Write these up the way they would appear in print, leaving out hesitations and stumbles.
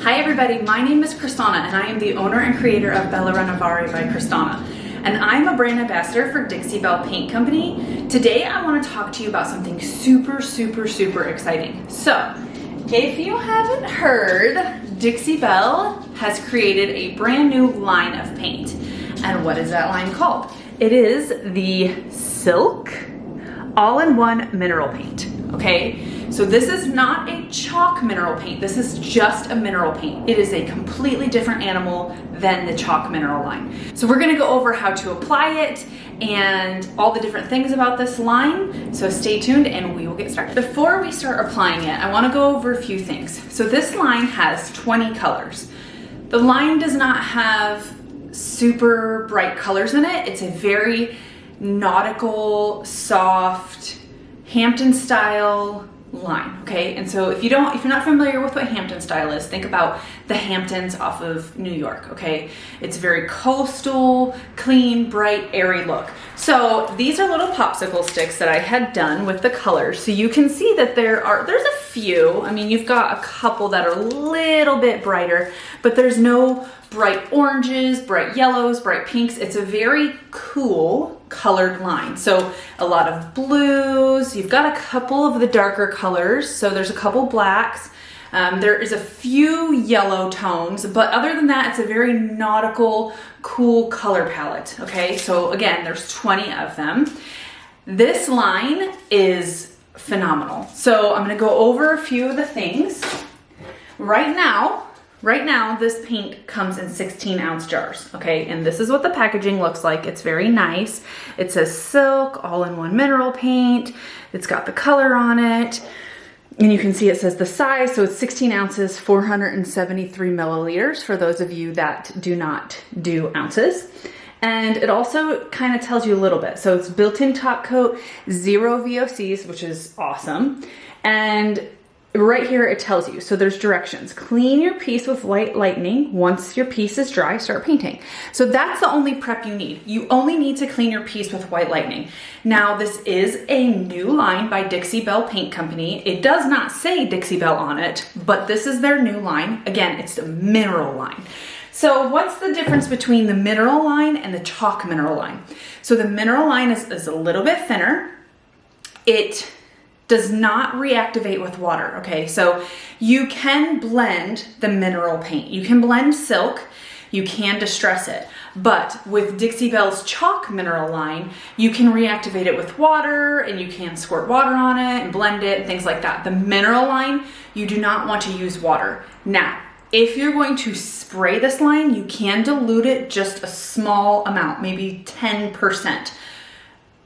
Hi everybody, my name is Crys'Dawna and I am the owner and creator of Belle by Crys'Dawna. And I'm a brand ambassador for Dixie Belle Paint Company. Today I want to talk to you about something super exciting. So, if you haven't heard, Dixie Belle has created a brand new line of paint. And what is that line called? It is the Silk All-in-One Mineral Paint, okay? So this is not a chalk mineral paint, this is just a mineral paint. It is a completely different animal than the chalk mineral line. So we're gonna go over how to apply it and all the different things about this line. So stay tuned and we will get started. Before we start applying it, I wanna go over a few things. So this line has 20 colors. The line does not have super bright colors in it. It's a very nautical, soft, Hampton style line, okay? And so if you're not familiar with what Hampton style is, think about the Hamptons off of New York, okay? It's very coastal, clean, bright, airy look. So these are little popsicle sticks that I had done with the colors. So you can see that there's a few. I mean, you've got a couple that are a little bit brighter, but there's no bright oranges, bright yellows, bright pinks. It's a very cool colored line. So a lot of blues, you've got a couple of the darker colors. So there's a couple blacks. There is a few yellow tones, but other than that, it's a very nautical, cool color palette. Okay, so again, there's 20 of them. This line is phenomenal. So I'm gonna go over a few of the things. Right now, this paint comes in 16-ounce jars, okay? And this is what the packaging looks like. It's very nice. It says Silk All-in-One Mineral Paint. It's got the color on it. And you can see it says the size, so it's 16 ounces, 473 milliliters for those of you that do not do ounces. And it also kind of tells you a little bit. So it's built-in top coat, 0 VOCs, which is awesome. And right here it tells you, so there's directions. Clean your piece with white lightning. Once your piece is dry, start painting. So that's the only prep you need. You only need to clean your piece with white lightning. Now this is a new line by Dixie Belle Paint Company. It does not say Dixie Belle on it, but this is their new line. Again, it's the mineral line. So what's the difference between the mineral line and the chalk mineral line? So the mineral line is a little bit thinner. It does not reactivate with water, okay? So you can blend the mineral paint. You can blend silk, you can distress it. But with Dixie Belle's chalk mineral line, you can reactivate it with water and you can squirt water on it and blend it and things like that. The mineral line, you do not want to use water. Now, if you're going to spray this line, you can dilute it just a small amount, maybe 10%.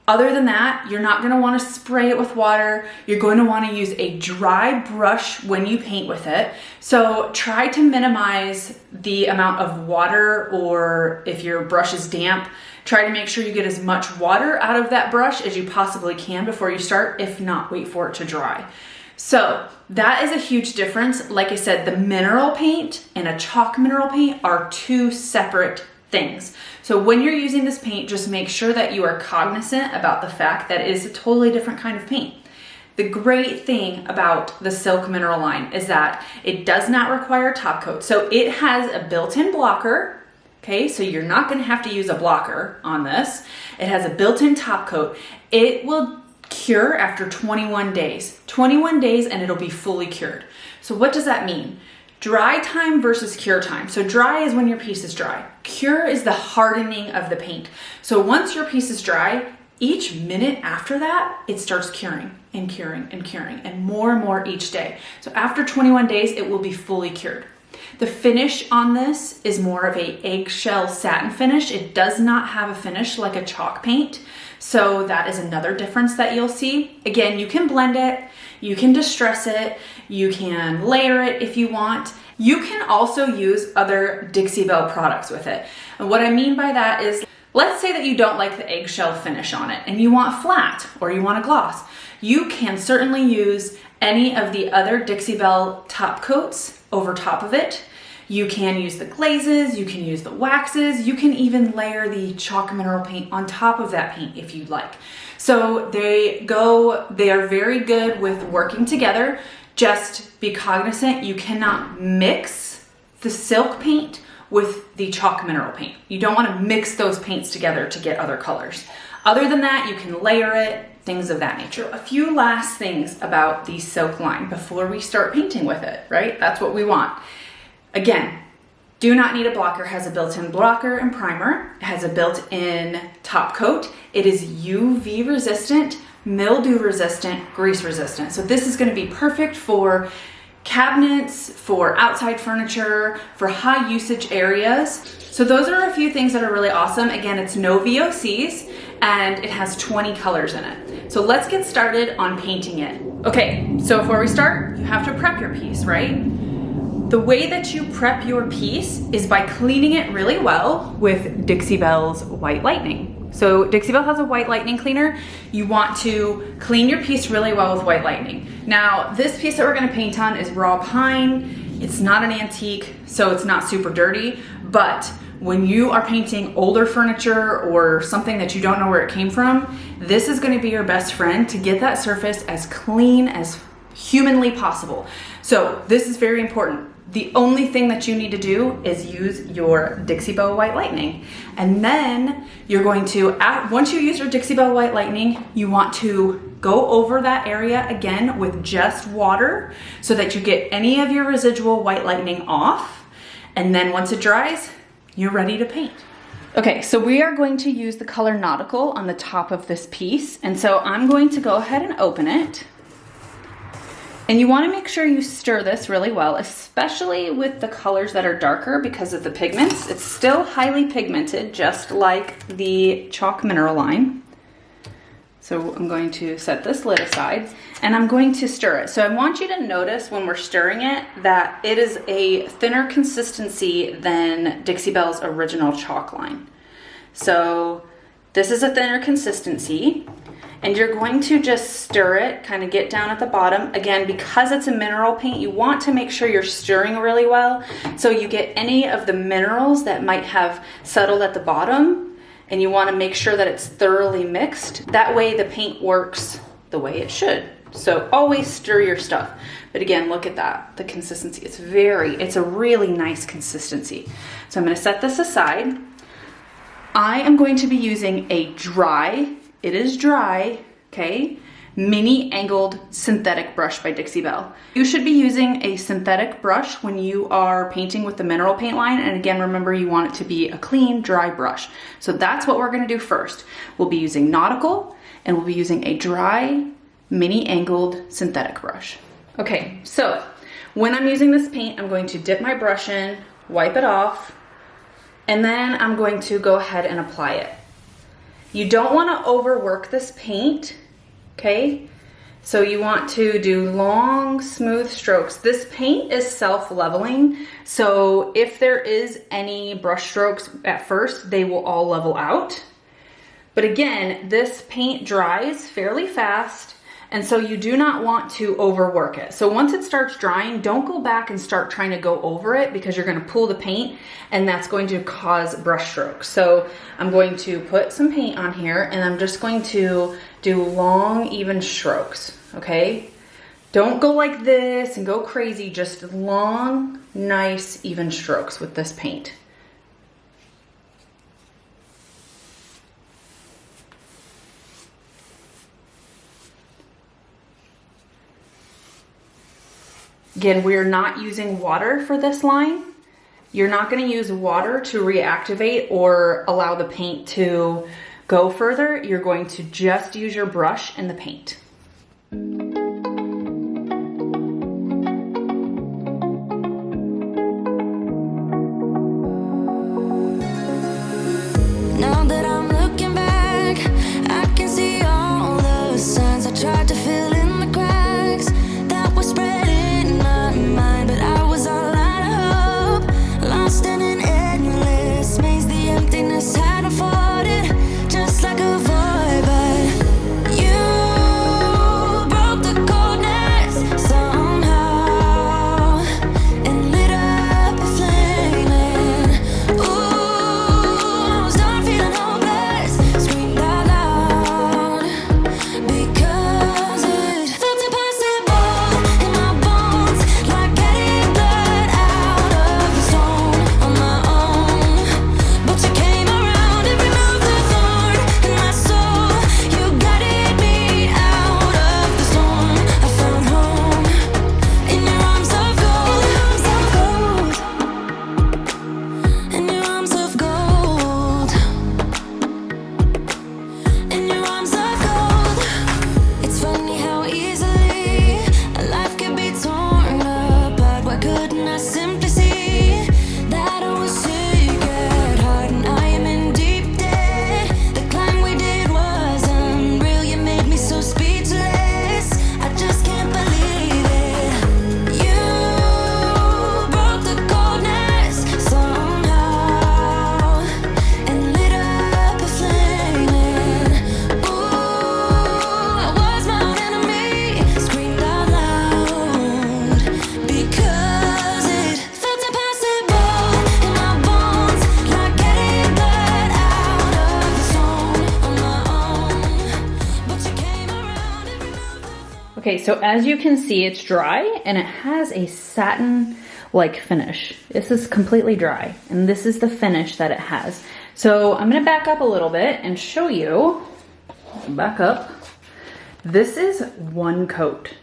Other than that, you're not gonna wanna spray it with water. You're going to wanna use a dry brush when you paint with it. So try to minimize the amount of water, or if your brush is damp, try to make sure you get as much water out of that brush as you possibly can before you start. If not, wait for it to dry. So that is a huge difference. Like I said, the mineral paint and a chalk mineral paint are two separate things. So when you're using this paint, just make sure that you are cognizant about the fact that it is a totally different kind of paint. The great thing about the Silk mineral line is that it does not require top coat. So it has a built-in blocker, okay? So you're not gonna have to use a blocker on this. It has a built-in top coat. It will cure after 21 days. 21 days and it'll be fully cured. So what does that mean? Dry time versus cure time. So dry is when your piece is dry. Cure is the hardening of the paint. So once your piece is dry, each minute after that, it starts curing and curing and curing and more each day. So after 21 days, it will be fully cured. The finish on this is more of a eggshell satin finish. It does not have a finish like a chalk paint. So that is another difference that you'll see. Again, you can blend it, you can distress it, you can layer it if you want. You can also use other Dixie Belle products with it. And what I mean by that is, let's say that you don't like the eggshell finish on it and you want flat or you want a gloss. You can certainly use any of the other Dixie Belle top coats over top of it. You can use the glazes, you can use the waxes, you can even layer the chalk mineral paint on top of that paint if you'd like. So they are very good with working together. Just be cognizant, you cannot mix the silk paint with the chalk mineral paint. You don't want to mix those paints together to get other colors. Other than that, you can layer it, things of that nature. A few last things about the silk line before we start painting with it, right? That's what we want. Again, do not need a blocker. It has a built-in blocker and primer. It has a built-in top coat. It is UV resistant, mildew resistant, grease resistant. So this is going to be perfect for cabinets, for outside furniture, for high usage areas. So those are a few things that are really awesome. Again, it's no VOCs and it has 20 colors in it. So let's get started on painting it. Okay, so before we start, you have to prep your piece, right? The way that you prep your piece is by cleaning it really well with Dixie Belle's White Lightning. So Dixie Belle has a White Lightning cleaner. You want to clean your piece really well with White Lightning. Now, this piece that we're gonna paint on is raw pine. It's not an antique, so it's not super dirty, but when you are painting older furniture or something that you don't know where it came from, this is gonna be your best friend to get that surface as clean as humanly possible. So this is very important. The only thing that you need to do is use your Dixie Belle White Lightning. And then you're going to, once you use your Dixie Belle White Lightning, you want to go over that area again with just water so that you get any of your residual White Lightning off. And then once it dries, you're ready to paint. Okay, so we are going to use the color Nautical on the top of this piece. And so I'm going to go ahead and open it. And you want to make sure you stir this really well, especially with the colors that are darker because of the pigments. It's still highly pigmented, just like the chalk mineral line. So I'm going to set this lid aside and I'm going to stir it. So I want you to notice when we're stirring it that it is a thinner consistency than Dixie Belle's original chalk line. So this is a thinner consistency. And you're going to just stir it, kind of get down at the bottom. Again, because it's a mineral paint, you want to make sure you're stirring really well so you get any of the minerals that might have settled at the bottom, and you want to make sure that it's thoroughly mixed. That way the paint works the way it should. So always stir your stuff. But again, look at that, the consistency. It's a really nice consistency. So I'm going to set this aside. I am going to be using a dry, it is dry, okay, mini angled synthetic brush by Dixie Belle. You should be using a synthetic brush when you are painting with the mineral paint line. And again, remember you want it to be a clean, dry brush. So that's what we're gonna do first. We'll be using Nautical and we'll be using a dry, mini angled synthetic brush. Okay, so when I'm using this paint, I'm going to dip my brush in, wipe it off, and then I'm going to go ahead and apply it. You don't want to overwork this paint, okay? So you want to do long, smooth strokes. This paint is self-leveling, so if there is any brush strokes at first, they will all level out. But again, this paint dries fairly fast, and so you do not want to overwork it. So once it starts drying, don't go back and start trying to go over it because you're gonna pull the paint and that's going to cause brush strokes. So I'm going to put some paint on here and I'm just going to do long, even strokes, okay? Don't go like this and go crazy, just long, nice, even strokes with this paint. Again, we're not using water for this line. You're not going to use water to reactivate or allow the paint to go further. You're going to just use your brush and the paint. Now that I'm looking back, I can see all the signs I tried to fill in the cracks that were spread in my mind, but I was all out of hope, lost in an endless maze. The emptiness had unfolded just like a void, but you broke the Okay, so as you can see, it's dry and it has a satin-like finish. This is completely dry and this is the finish that it has. So I'm gonna back up a little bit and show you, back up. This is one coat,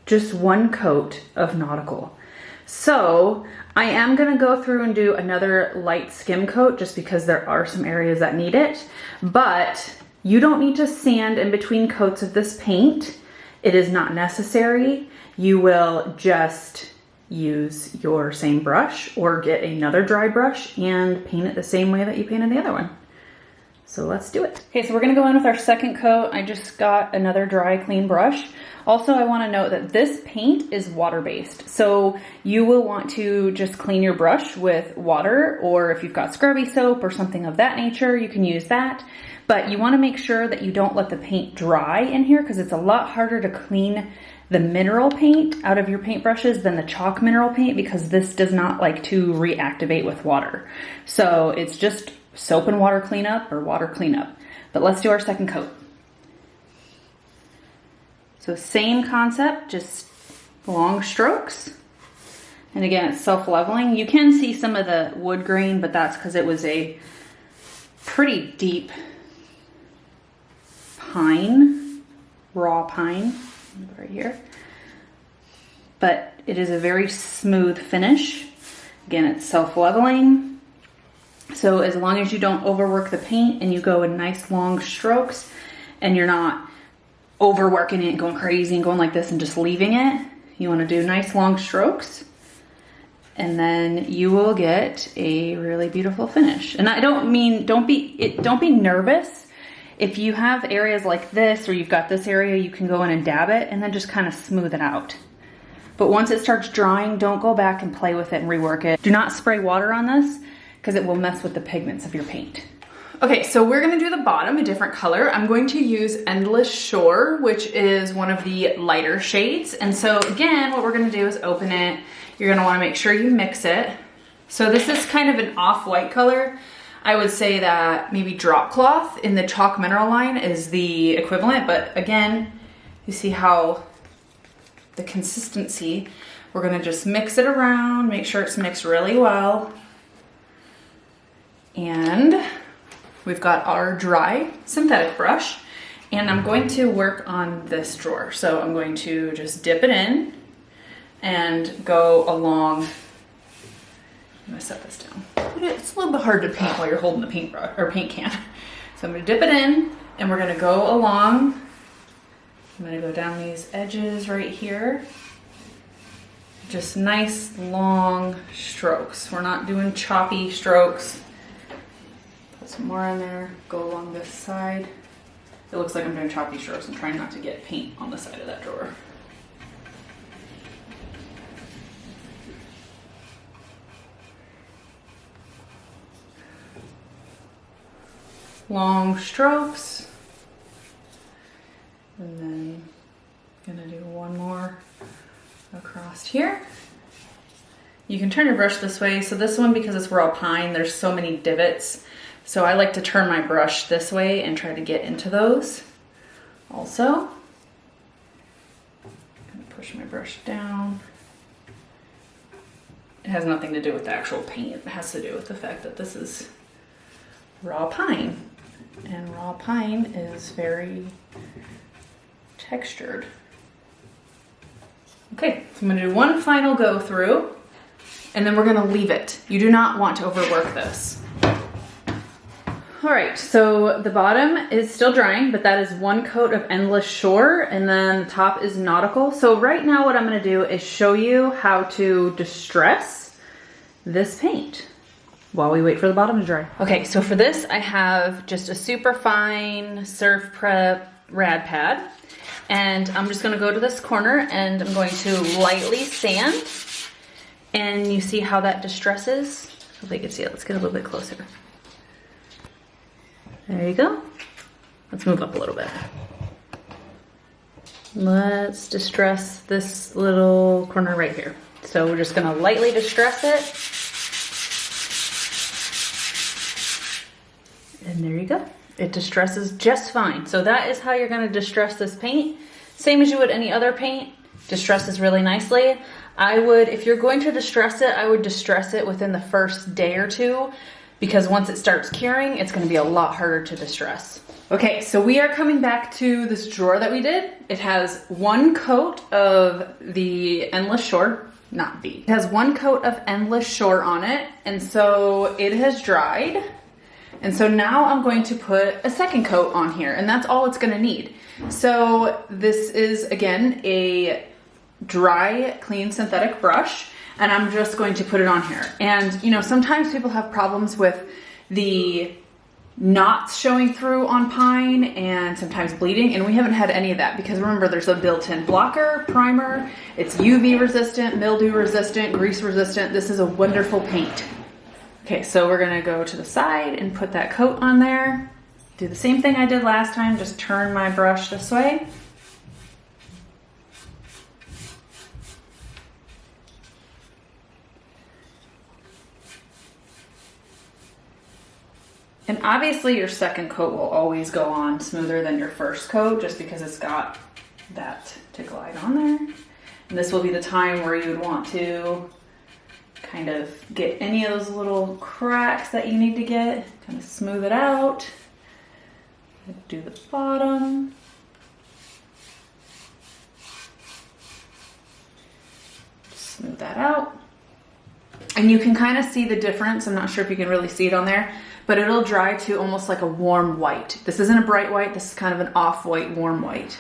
just one coat of nautical. So I am gonna go through and do another light skim coat just because there are some areas that need it, but you don't need to sand in between coats of this paint. It is not necessary. You will just use your same brush or get another dry brush and paint it the same way that you painted the other one. So let's do it. Okay, so we're gonna go in with our second coat. I just got another dry, clean brush. Also, I wanna note that this paint is water-based. So you will want to just clean your brush with water, or if you've got scrubby soap or something of that nature, you can use that. But you wanna make sure that you don't let the paint dry in here because it's a lot harder to clean the mineral paint out of your paintbrushes than the chalk mineral paint because this does not like to reactivate with water. So it's just soap and water cleanup or water cleanup. But let's do our second coat. So same concept, just long strokes. And again, it's self-leveling. You can see some of the wood grain, but that's because it was a pretty deep pine, raw pine, right here. But it is a very smooth finish. Again, it's self-leveling. So as long as you don't overwork the paint and you go in nice long strokes and you're not overworking it and going crazy and going like this and just leaving it, you want to do nice long strokes. And then you will get a really beautiful finish. And I don't mean, don't be nervous. If you have areas like this, or you've got this area, you can go in and dab it and then just kind of smooth it out. But once it starts drying, don't go back and play with it and rework it. Do not spray water on this because it will mess with the pigments of your paint. Okay, so we're gonna do the bottom, a different color. I'm going to use Endless Shore, which is one of the lighter shades. And so again, what we're gonna do is open it. You're gonna wanna make sure you mix it. So this is kind of an off-white color. I would say that maybe drop cloth in the chalk mineral line is the equivalent, but again, you see how the consistency, we're gonna just mix it around, make sure it's mixed really well. And we've got our dry synthetic brush, and I'm going to work on this drawer. So I'm going to just dip it in and go along. I'm gonna set this down. It's a little bit hard to paint while you're holding the paintbrush or paint can. So I'm gonna dip it in and we're gonna go along. I'm gonna go down these edges right here. Just nice long strokes. We're not doing choppy strokes. Put some more in there, go along this side. It looks like I'm doing choppy strokes. I'm trying not to get paint on the side of that drawer. Long strokes, and then gonna do one more across here. You can turn your brush this way. So this one, because it's raw pine, there's so many divots. So I like to turn my brush this way and try to get into those. Also, I'm gonna push my brush down. It has nothing to do with the actual paint. It has to do with the fact that this is raw pine. And raw pine is very textured. Okay, so I'm gonna do one final go through and then we're gonna leave it. You do not want to overwork this. All right, so the bottom is still drying, but that is one coat of Endless Shore, and then the top is Nautical. So right now what I'm gonna do is show you how to distress this paint while we wait for the bottom to dry. Okay, so for this, I have just a super fine Surf Prep rad pad. And I'm just gonna go to this corner and I'm going to lightly sand. And you see how that distresses? So they can see it. Let's get a little bit closer. There you go. Let's move up a little bit. Let's distress this little corner right here. So we're just gonna lightly distress it. And there you go. It distresses just fine. So that is how you're gonna distress this paint. Same as you would any other paint, distresses really nicely. I would, if you're going to distress it, I would distress it within the first day or two, because once it starts curing, it's gonna be a lot harder to distress. Okay, so we are coming back to this drawer that we did. It has one coat of the Endless Shore, not B. It has one coat of Endless Shore on it, and so it has dried. And so now I'm going to put a second coat on here, and that's all it's gonna need. So this is, again, a dry, clean synthetic brush, and I'm just going to put it on here. And you know, sometimes people have problems with the knots showing through on pine and sometimes bleeding, and we haven't had any of that because remember, there's a built-in blocker, primer, it's UV resistant, mildew resistant, grease resistant. This is a wonderful paint. Okay, so we're gonna go to the side and put that coat on there. Do the same thing I did last time, just turn my brush this way. And obviously your second coat will always go on smoother than your first coat just because it's got that to glide on there. And this will be the time where you would want to kind of get any of those little cracks that you need to get, kind of smooth it out. Do the bottom. Smooth that out. And you can kind of see the difference. I'm not sure if you can really see it on there, but it'll dry to almost like a warm white. This isn't a bright white, this is kind of an off-white, warm white.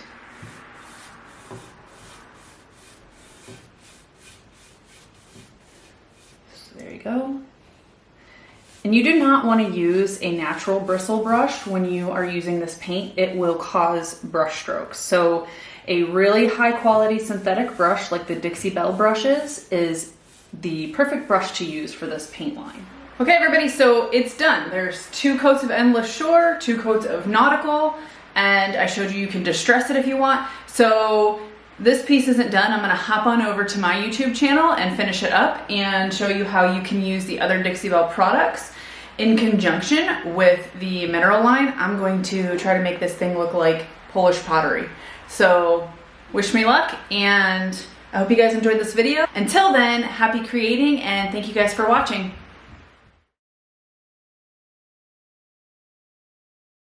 So there you go. And you do not want to use a natural bristle brush when you are using this paint. It will cause brush strokes. So a really high quality synthetic brush like the Dixie Belle brushes is the perfect brush to use for this paint line. Okay everybody, so it's done. There's 2 coats of Endless Shore, 2 coats of Nautical, and I showed you can distress it if you want. So this piece isn't done. I'm gonna hop on over to my YouTube channel and finish it up and show you how you can use the other Dixie Belle products in conjunction with the mineral line. I'm going to try to make this thing look like Polish pottery. So wish me luck, and I hope you guys enjoyed this video. Until then, happy creating, and thank you guys for watching.